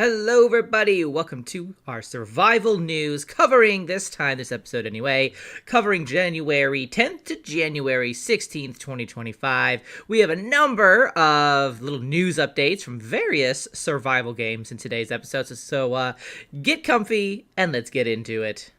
Hello everybody, welcome to our survival news covering, this episode anyway, covering January 10th to January 16th, 2025. We have a number of little news updates from various survival games in today's episode, so get comfy and let's get into it.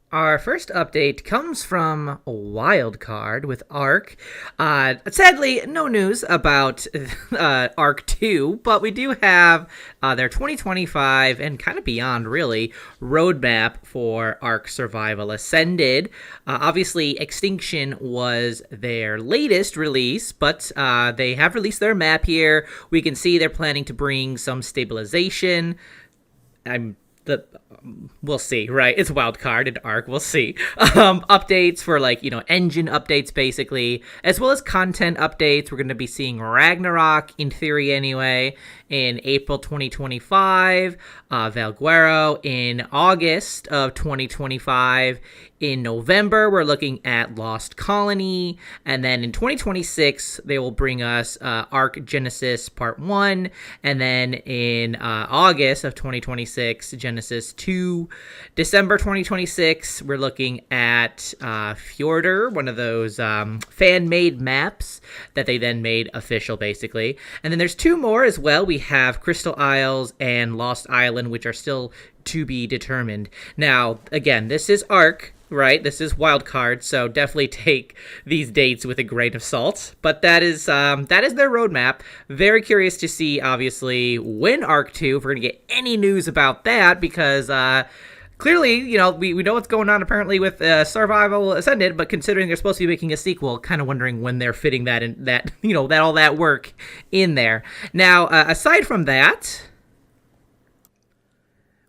Our first update comes from Wildcard with Ark. Sadly, no news about Ark 2, but we do have their 2025 and kind of beyond, really, roadmap for Ark Survival Ascended. Obviously, Extinction was their latest release, but they have released their map here. We can see they're planning to bring some stabilization. We'll see, right? It's Wildcard and Ark, we'll see. Updates for, engine updates, basically, as well as content updates. We're going to be seeing Ragnarok, in theory anyway, in April 2025, Valguero in August of 2025. In November, we're looking at Lost Colony, and then in 2026, they will bring us Ark Genesis Part 1, and then in August of 2026, Genesis 2. December 2026, we're looking at Fjordur, one of those fan-made maps that they then made official, basically. And then there's two more as well. We have Crystal Isles and Lost Island, which are still to be determined. Now, again, this is Ark, right? This is Wildcard, so definitely take these dates with a grain of salt. But that is their roadmap. Very curious to see, obviously, when Ark 2, if we're going to get any news about that, because clearly, we know what's going on apparently with Survival Ascended, but considering they're supposed to be making a sequel, kind of wondering when they're fitting that in, that all that work in there. Now, aside from that,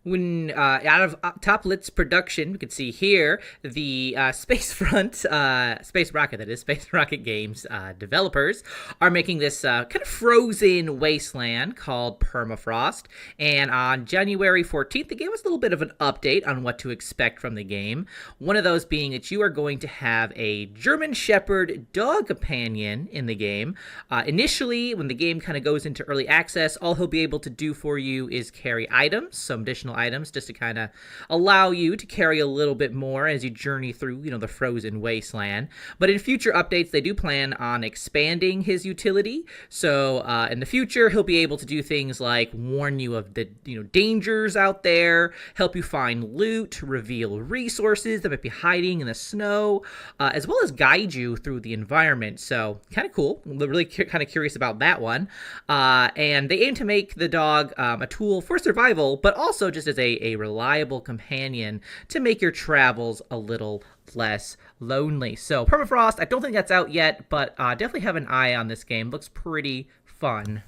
when out of Top Lit's production, we can see here the Space Rocket Games developers are making this kind of frozen wasteland called Permafrost. And on January 14th, they gave us a little bit of an update on what to expect from the game. One of those being that you are going to have a German Shepherd dog companion in the game. Initially, when the game kind of goes into early access, all he'll be able to do for you is carry items, some additional items, just to kind of allow you to carry a little bit more as you journey through, the frozen wasteland. But in future updates, they do plan on expanding his utility. So in the future, he'll be able to do things like warn you of the dangers out there, help you find loot, reveal resources that might be hiding in the snow, as well as guide you through the environment. So kind of cool. Really kind of curious about that one. And they aim to make the dog a tool for survival, but also just as a reliable companion to make your travels a little less lonely. So Permafrost, I don't think that's out yet, but definitely have an eye on this game. Looks pretty fun.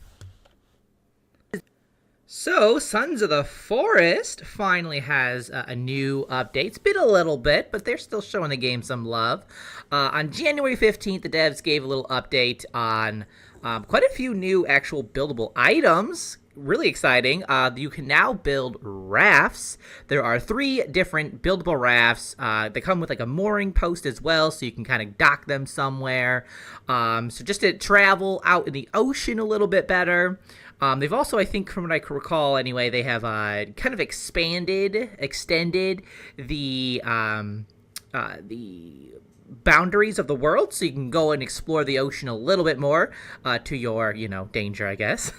So, Sons of the Forest finally has a new update. It's been a little bit, but they're still showing the game some love. On January 15th, the devs gave a little update on quite a few new actual buildable items. Really exciting. You can now build rafts. There are 3 different buildable rafts. They come with a mooring post as well, so you can kind of dock them somewhere. So just to travel out in the ocean a little bit better. They've also, I think, from what I can recall anyway, they have kind of extended the boundaries of the world, so you can go and explore the ocean a little bit more to your danger, I guess.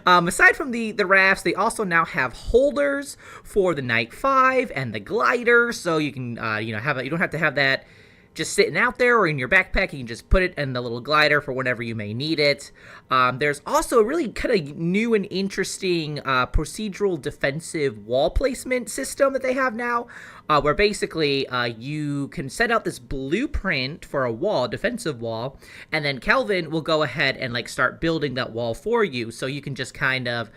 Aside from the rafts, they also now have holders for the Night 5 and the glider, so you can you don't have to have that just sitting out there or in your backpack. You can just put it in the little glider for whenever you may need it. There's also a really kind of new and interesting procedural defensive wall placement system that they have now, where basically you can set out this blueprint for a wall, defensive wall, and then Kelvin will go ahead and start building that wall for you, so you can just kind of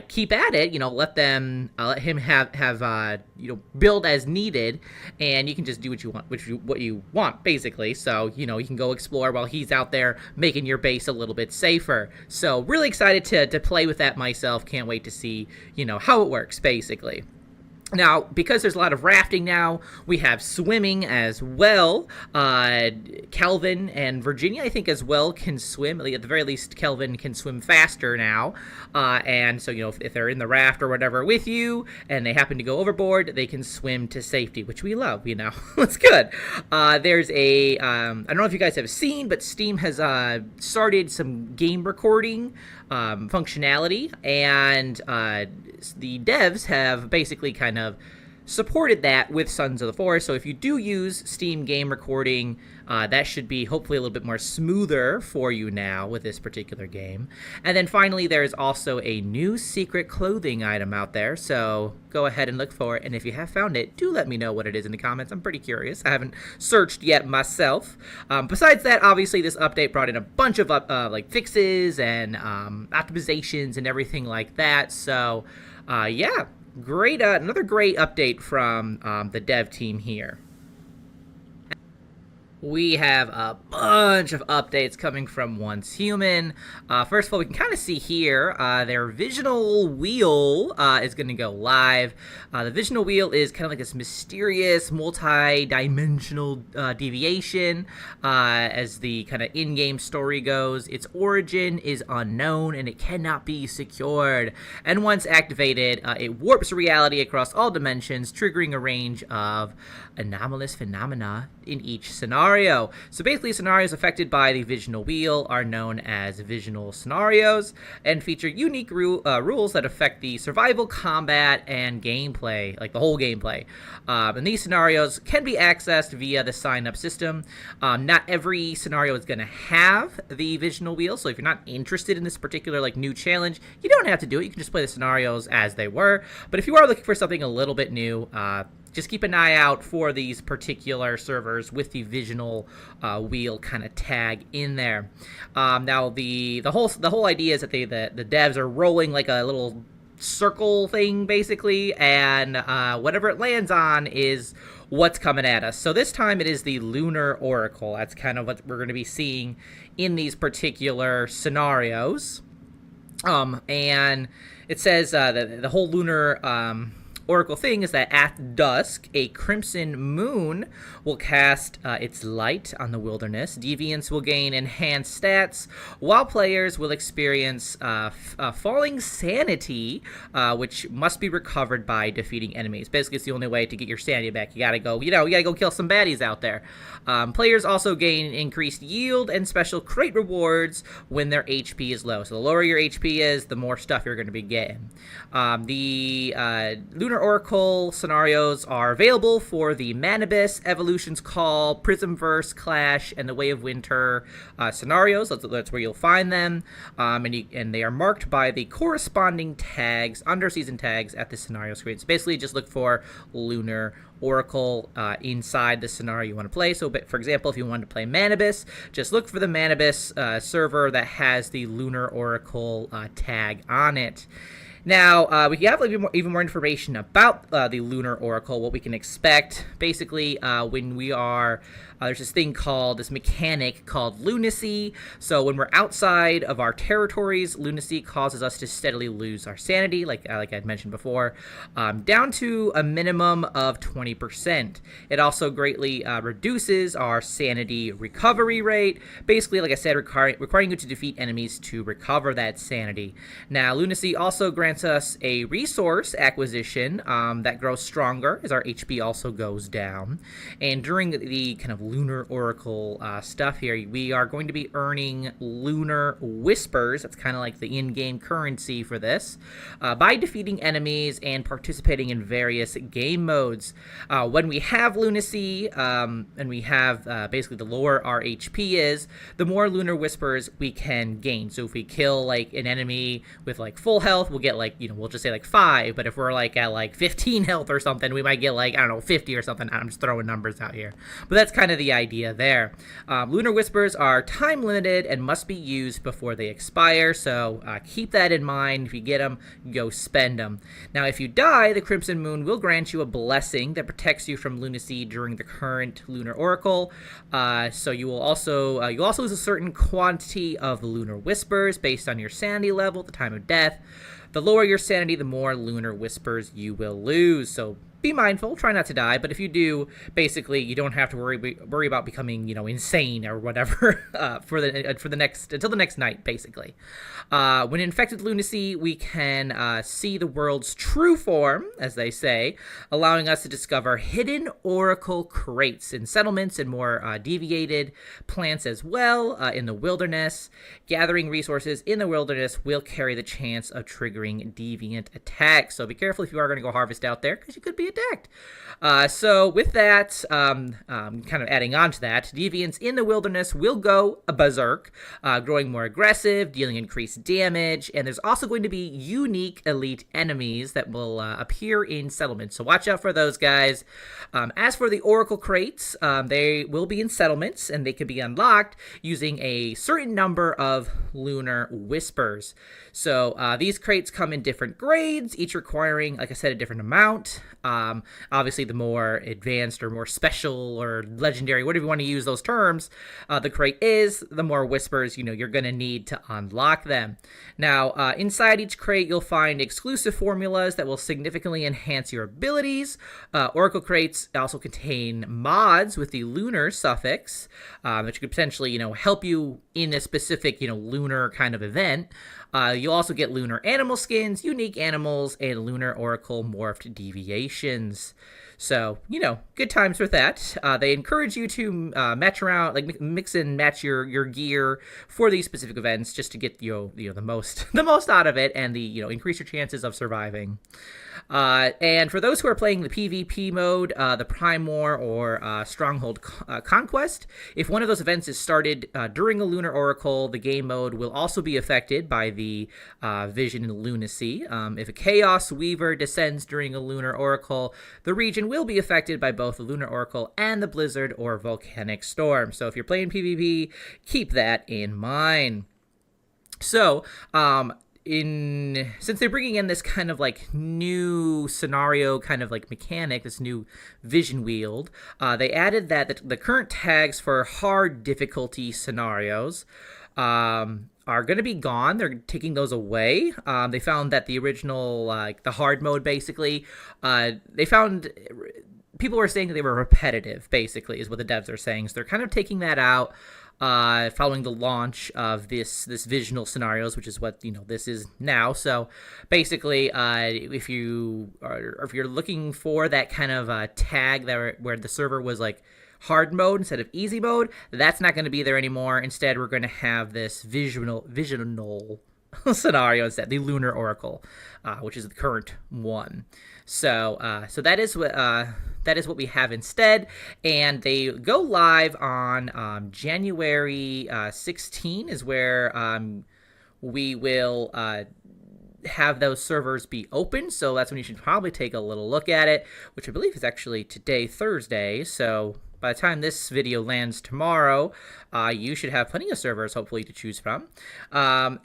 keep at it, let him have build as needed, and you can just do what you want, basically. So, you can go explore while he's out there making your base a little bit safer. So really excited to play with that myself. Can't wait to see, how it works, basically. Now, because there's a lot of rafting now, we have swimming as well. Kelvin and Virginia, I think, as well can swim. At the very least, Kelvin can swim faster now. And so, if they're in the raft or whatever with you and they happen to go overboard, they can swim to safety, which we love, It's good. There's I don't know if you guys have seen, but Steam has started some game recording functionality, and the devs have basically kind of supported that with Sons of the Forest. So if you do use Steam game recording, that should be hopefully a little bit more smoother for you now with this particular game. And then finally, there's also a new secret clothing item out there, so go ahead and look for it. And if you have found it, do let me know what it is in the comments. I'm pretty curious. I haven't searched yet myself. Besides that, obviously this update brought in a bunch of fixes and optimizations and everything like that. So yeah, great, another great update from the dev team here. We have a bunch of updates coming from Once Human. First of all, we can kind of see here their Visional Wheel is going to go live. The Visional Wheel is kind of like this mysterious, multi-dimensional deviation as the kind of in-game story goes. Its origin is unknown and it cannot be secured. And once activated, it warps reality across all dimensions, triggering a range of anomalous phenomena in each scenario. So basically, scenarios affected by the Visional Wheel are known as Visional Scenarios and feature unique rules that affect the survival, combat, and gameplay, like the whole gameplay. And these scenarios can be accessed via the sign-up system. Not every scenario is going to have the Visional Wheel, so if you're not interested in this particular new challenge, you don't have to do it. You can just play the scenarios as they were. But if you are looking for something a little bit new, just keep an eye out for these particular servers with the Visional Wheel kind of tag in there. Now the whole idea is that the devs are rolling like a little circle thing basically, and whatever it lands on is what's coming at us. So this time it is the Lunar Oracle. That's kind of what we're going to be seeing in these particular scenarios. And it says the whole Lunar Oracle thing is that at dusk, a crimson moon will cast its light on the wilderness. Deviants will gain enhanced stats, while players will experience falling sanity, which must be recovered by defeating enemies. Basically, it's the only way to get your sanity back. You gotta go, you gotta go kill some baddies out there. Players also gain increased yield and special crate rewards when their HP is low. So the lower your HP is, the more stuff you're going to be getting. The Lunar Oracle scenarios are available for the Manibus, Evolution's Call, Prismverse, Clash, and the Way of Winter scenarios. That's where you'll find them. And they are marked by the corresponding tags, under-season tags, at the scenario screen. So basically, just look for Lunar Oracle inside the scenario you want to play. So, for example, if you wanted to play Manibus, just look for the Manibus server that has the Lunar Oracle tag on it. Now, we have even more information about the Lunar Oracle, what we can expect. Basically, when we are, there's this mechanic called lunacy. So when we're outside of our territories, lunacy causes us to steadily lose our sanity, like I'd mentioned before, down to a minimum of 20%. It also greatly reduces our sanity recovery rate. Basically, like I said, requiring you to defeat enemies to recover that sanity. Now, lunacy also grants us a resource acquisition that grows stronger as our HP also goes down. And during the kind of Lunar Oracle stuff here, we are going to be earning Lunar Whispers. That's kind of like the in-game currency for this, by defeating enemies and participating in various game modes. When we have lunacy, and we have basically the lower our HP is, the more Lunar Whispers we can gain. So if we kill like an enemy with like full health, we'll get like, we'll just say like 5, but if we're like at like 15 health or something, we might get like, I don't know, 50 or something. I'm just throwing numbers out here, but that's kind of the idea there. Lunar Whispers are time limited and must be used before they expire, so keep that in mind. If you get them, go spend them. Now, if you die, the Crimson Moon will grant you a blessing that protects you from lunacy during the current Lunar Oracle. So you'll also lose a certain quantity of Lunar Whispers based on your sanity level at the time of death. The lower your sanity, the more lunar whispers you will lose. So be mindful, try not to die, but if you do, basically you don't have to worry about becoming, insane or whatever for the next until the next night, basically. When infected lunacy, we can see the world's true form, as they say, allowing us to discover hidden oracle crates in settlements and more deviated plants as well in the wilderness. Gathering resources in the wilderness will carry the chance of triggering deviant attacks, so be careful if you are going to go harvest out there, because you could be attacked. So with that, kind of adding on to that, deviants in the wilderness will go berserk, growing more aggressive, dealing increased damage, and there's also going to be unique elite enemies that will appear in settlements, so watch out for those guys. As for the oracle crates, they will be in settlements, and they can be unlocked using a certain number of lunar whispers. So these crates come in different grades, each requiring, like I said, a different amount. Obviously, the more advanced or more special or legendary, whatever you want to use those terms, the crate is, the more whispers you're going to need to unlock them. Now, inside each crate, you'll find exclusive formulas that will significantly enhance your abilities. Oracle crates also contain mods with the lunar suffix, which could potentially help you in a specific lunar kind of event. You'll also get lunar animal skins, unique animals, and lunar oracle morphed deviations. So, good times with that. They encourage you to match around, like mix and match your gear for these specific events, just to get the most out of it, and increase your chances of surviving. And for those who are playing the PvP mode, the Prime War or Stronghold Conquest, if one of those events is started during a lunar oracle, the game mode will also be affected by the vision and lunacy. If a Chaos Weaver descends during a lunar oracle, the region will be affected by both the lunar oracle and the blizzard or volcanic storm. So if you're playing PvP, keep that in mind. So, since they're bringing in this kind of like new scenario kind of like mechanic, this new vision wield, they added that the current tags for hard difficulty scenarios are going to be gone. They're taking those away. They found that the original, the hard mode, basically, they found people were saying that they were repetitive, basically, is what the devs are saying. So they're kind of taking that out. Following the launch of this visional scenarios, which is what this is now. So basically, if you're looking for that kind of tag where the server was like hard mode instead of easy mode, that's not going to be there anymore. Instead, we're going to have this visional scenario instead, the lunar oracle, which is the current one. So that is what we have instead, and they go live on January 16 is where we will have those servers be open. So that's when you should probably take a little look at it, which I believe is actually today, Thursday. So by the time this video lands tomorrow, you should have plenty of servers, hopefully, to choose from. So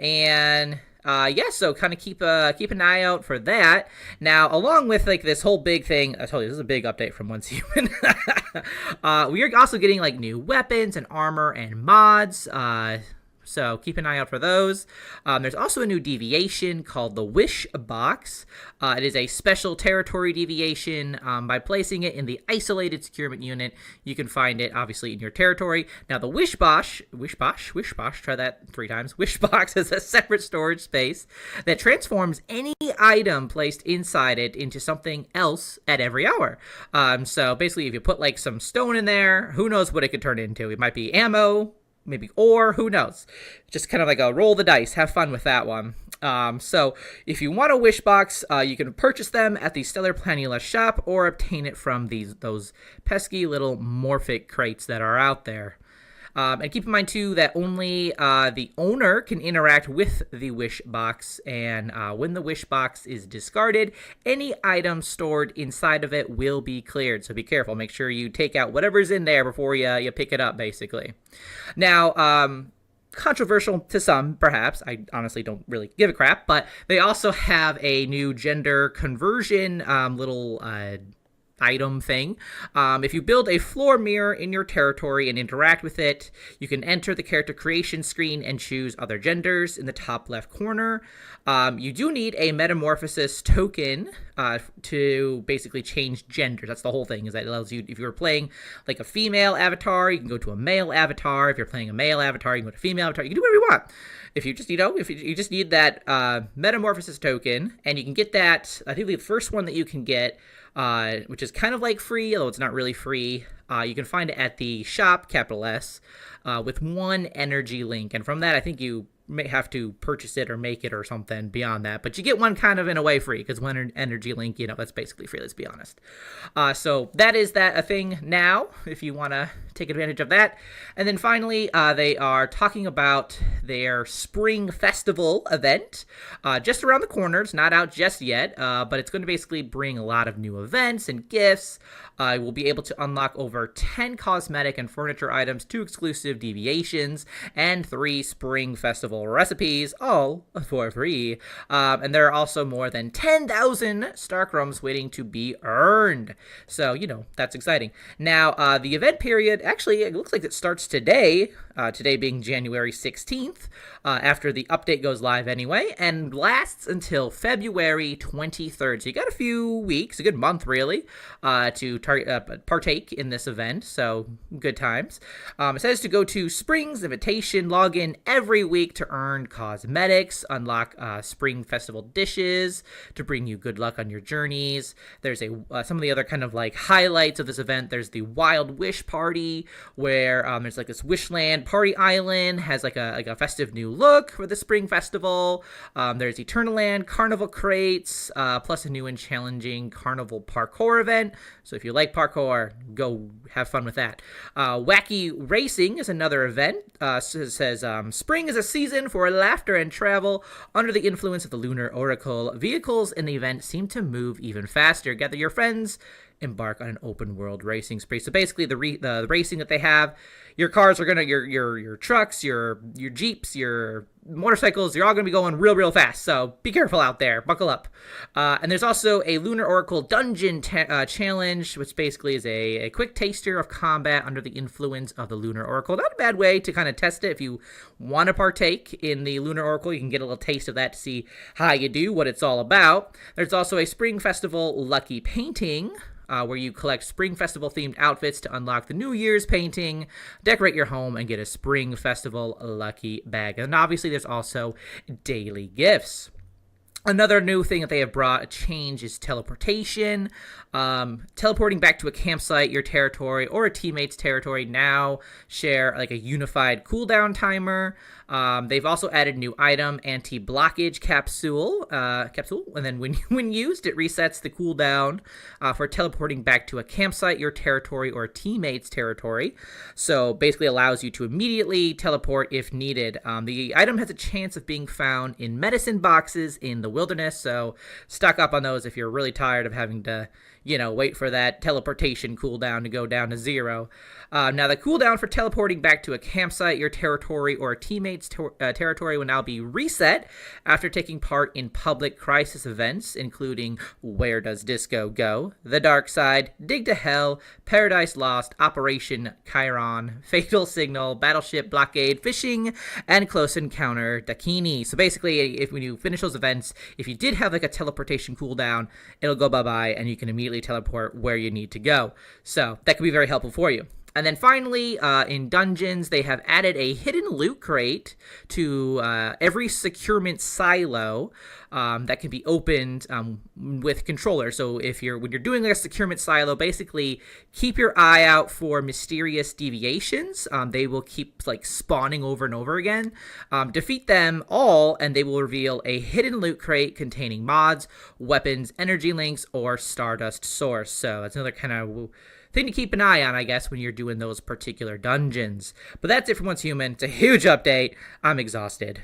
kind of keep an eye out for that. Now, along with like this whole big thing, I told you this is a big update from Once Human. We are also getting like new weapons and armor and mods. So keep an eye out for those. There's also a new deviation called the Wish Box. It is a special territory deviation. By placing it in the isolated securement unit, you can find it obviously in your territory. Now the Wish Box, try that 3 times. Wish Box is a separate storage space that transforms any item placed inside it into something else at every hour. So basically, if you put like some stone in there, who knows what it could turn into? It might be ammo, maybe ore, who knows? Just kind of like a roll the dice, have fun with that one. So if you want a wish box, you can purchase them at the Stellar Planula shop or obtain it from those pesky little morphic crates that are out there. And keep in mind, too, that only the owner can interact with the wish box, and when the wish box is discarded, any item stored inside of it will be cleared. So be careful. Make sure you take out whatever's in there before you pick it up, basically. Now, controversial to some, perhaps. I honestly don't really give a crap, but they also have a new gender conversion little item thing. If you build a floor mirror in your territory and interact with it, you can enter the character creation screen and choose other genders in the top left corner. You do need a metamorphosis token to basically change genders. That's the whole thing, is that it allows you, if you're playing like a female avatar, you can go to a male avatar. If you're playing a male avatar, you can go to a female avatar. You can do whatever you want. If you just, if you just need that metamorphosis token, and you can get that, I think the first one that you can get, which is kind of like free, although it's not really free, you can find it at the shop, capital S, with 1 energy link. And from that, I think you may have to purchase it or make it or something beyond that, but you get one kind of in a way free, because 1 energy link, that's basically free, let's be honest. So that is a thing now, if you want to take advantage of that. And then finally, they are talking about their spring festival event, just around the corner. It's not out just yet, but it's going to basically bring a lot of new events and gifts. We'll be able to unlock over 10 cosmetic and furniture items, 2 exclusive deviations, and 3 spring festival recipes, all for free. And there are also more than 10,000 star crumbs waiting to be earned. So, that's exciting. Now, the event period, actually, it looks like it starts today, today being January 16th, after the update goes live anyway, and lasts until February 23rd. So you got a few weeks, a good month really, to partake in this event, so good times. It says to go to Spring's Invitation, log in every week to earn cosmetics, unlock Spring Festival dishes to bring you good luck on your journeys. There's some of the other kind of like highlights of this event. There's the Wild Wish Party, where there's like this Wishland Party Island, has like a festive new look for the Spring Festival. There's Eternaland Carnival crates, plus a new and challenging Carnival parkour event. So if you like parkour, go have fun with that. Wacky Racing is another event. It says, spring is a season for laughter and travel. Under the influence of the Lunar Oracle, vehicles in the event seem to move even faster. Gather your friends, embark on an open world racing spree. So basically the racing that they have, your cars are your trucks, your Jeeps, your motorcycles, you're all gonna be going real fast. So be careful out there, buckle up. And there's also a Lunar Oracle Dungeon challenge, which basically is a quick taster of combat under the influence of the Lunar Oracle. Not a bad way to kind of test it. If you want to partake in the Lunar Oracle, you can get a little taste of that to see how you do, what it's all about. There's also a Spring Festival Lucky Painting, where you collect Spring Festival themed outfits to unlock the New Year's painting, decorate your home, and get a Spring Festival lucky bag. And obviously there's also daily gifts. Another new thing that they have brought a change is teleportation. Teleporting back to a campsite, your territory, or a teammate's territory now share like a unified cooldown timer. They've also added a new item, anti-blockage capsule, and then when used, it resets the cooldown for teleporting back to a campsite, your territory, or a teammate's territory. So basically allows you to immediately teleport if needed. The item has a chance of being found in medicine boxes in the wilderness, so stock up on those if you're really tired of having to wait for that teleportation cooldown to go down to 0. Now, the cooldown for teleporting back to a campsite, your territory, or a teammate's territory will now be reset after taking part in public crisis events, including Where Does Disco Go?, The Dark Side, Dig to Hell, Paradise Lost, Operation Chiron, Fatal Signal, Battleship Blockade, Fishing, and Close Encounter Dakini. So basically, when you finish those events, if you did have like a teleportation cooldown, it'll go bye-bye, and you can immediately teleport where you need to go. So that could be very helpful for you. And then finally, in dungeons, they have added a hidden loot crate to every securement silo that can be opened with controllers. So when you're doing like a securement silo, basically keep your eye out for mysterious deviations. They will keep like spawning over and over again. Defeat them all, and they will reveal a hidden loot crate containing mods, weapons, energy links, or Stardust source. So that's another kind of thing to keep an eye on, I guess, when you're doing those particular dungeons. But that's it for Once Human. It's a huge update. I'm exhausted.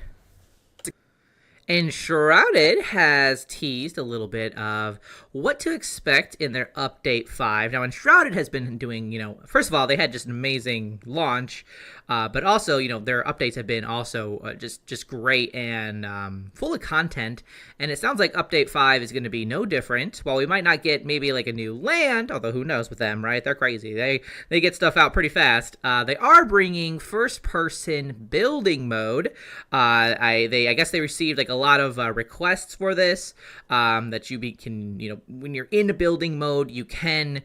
Enshrouded has teased a little bit of what to expect in their update 5. Now, Enshrouded has been doing, first of all, they had just an amazing launch, but also, their updates have been also just great and full of content. And it sounds like update 5 is going to be no different. While we might not get maybe like a new land, although who knows with them, right? They're crazy. They get stuff out pretty fast. They are bringing first-person building mode. I guess they received like a lot of requests for this, that you can, when you're in building mode, you can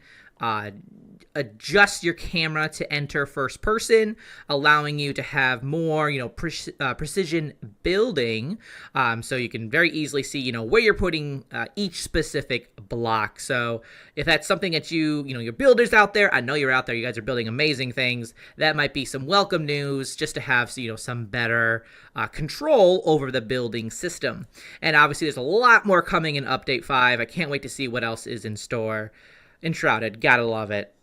adjust your camera to enter first person, allowing you to have more, precision building, so you can very easily see, where you're putting each specific block. So if that's something that your builders out there, I know you're out there, you guys are building amazing things, that might be some welcome news just to have, some better control over the building system. And obviously there's a lot more coming in Update 5. I can't wait to see what else is in store. Enshrouded, gotta love it.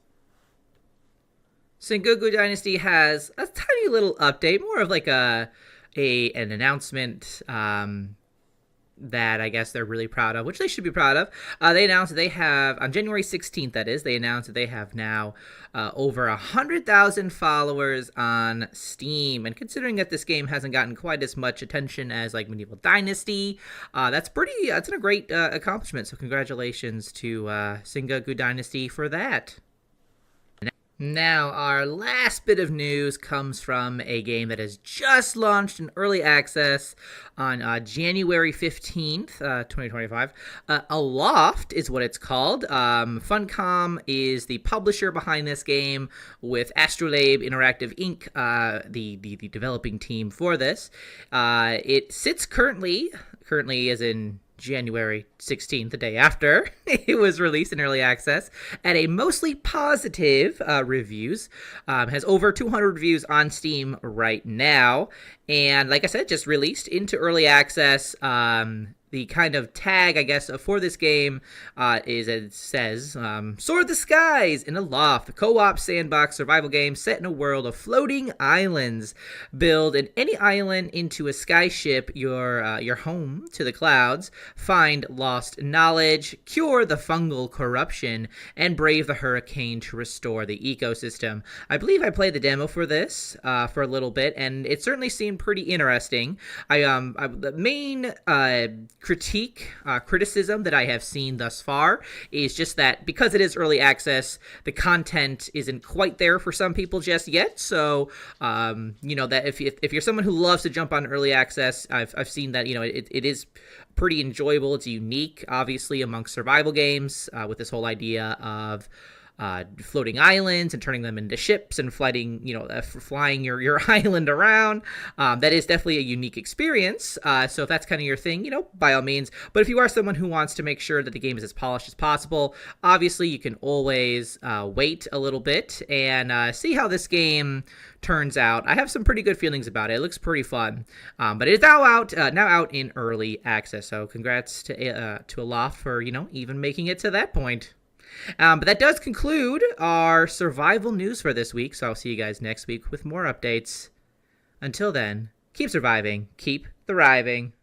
Sengoku Dynasty has a tiny little update, more of like an announcement that I guess they're really proud of, which they should be proud of. They announced that they have, on January 16th, that is, they announced that they have now over 100,000 followers on Steam. And considering that this game hasn't gotten quite as much attention as like Medieval Dynasty, that's a great accomplishment. So congratulations to Sengoku Dynasty for that. Now, our last bit of news comes from a game that has just launched in early access on January 15th, 2025. Aloft is what it's called. Funcom is the publisher behind this game, with Astrolabe Interactive Inc., the developing team for this. It sits currently as in January 16th, the day after it was released in early access, at a mostly positive reviews. Has over 200 reviews on Steam right now, and like I said, just released into early access. The kind of tag, I guess, for this game is, it says, Soar the Skies in Aloft, a co-op sandbox survival game set in a world of floating islands. Build any island into a skyship, your home to the clouds, find lost knowledge, cure the fungal corruption, and brave the hurricane to restore the ecosystem. I believe I played the demo for this for a little bit, and it certainly seemed pretty interesting. The main criticism that I have seen thus far is just that because it is early access, the content isn't quite there for some people just yet. So, that if you're someone who loves to jump on early access, I've seen that, it is pretty enjoyable. It's unique, obviously, amongst survival games, with this whole idea of floating islands and turning them into ships and flying your island around. That is definitely a unique experience. So if that's kind of your thing, by all means. But if you are someone who wants to make sure that the game is as polished as possible, obviously you can always wait a little bit and see how this game turns out. I have some pretty good feelings about it. It looks pretty fun. But it is now out in early access. So congrats to Aloft for, even making it to that point. But that does conclude our survival news for this week, so I'll see you guys next week with more updates. Until then, keep surviving, keep thriving.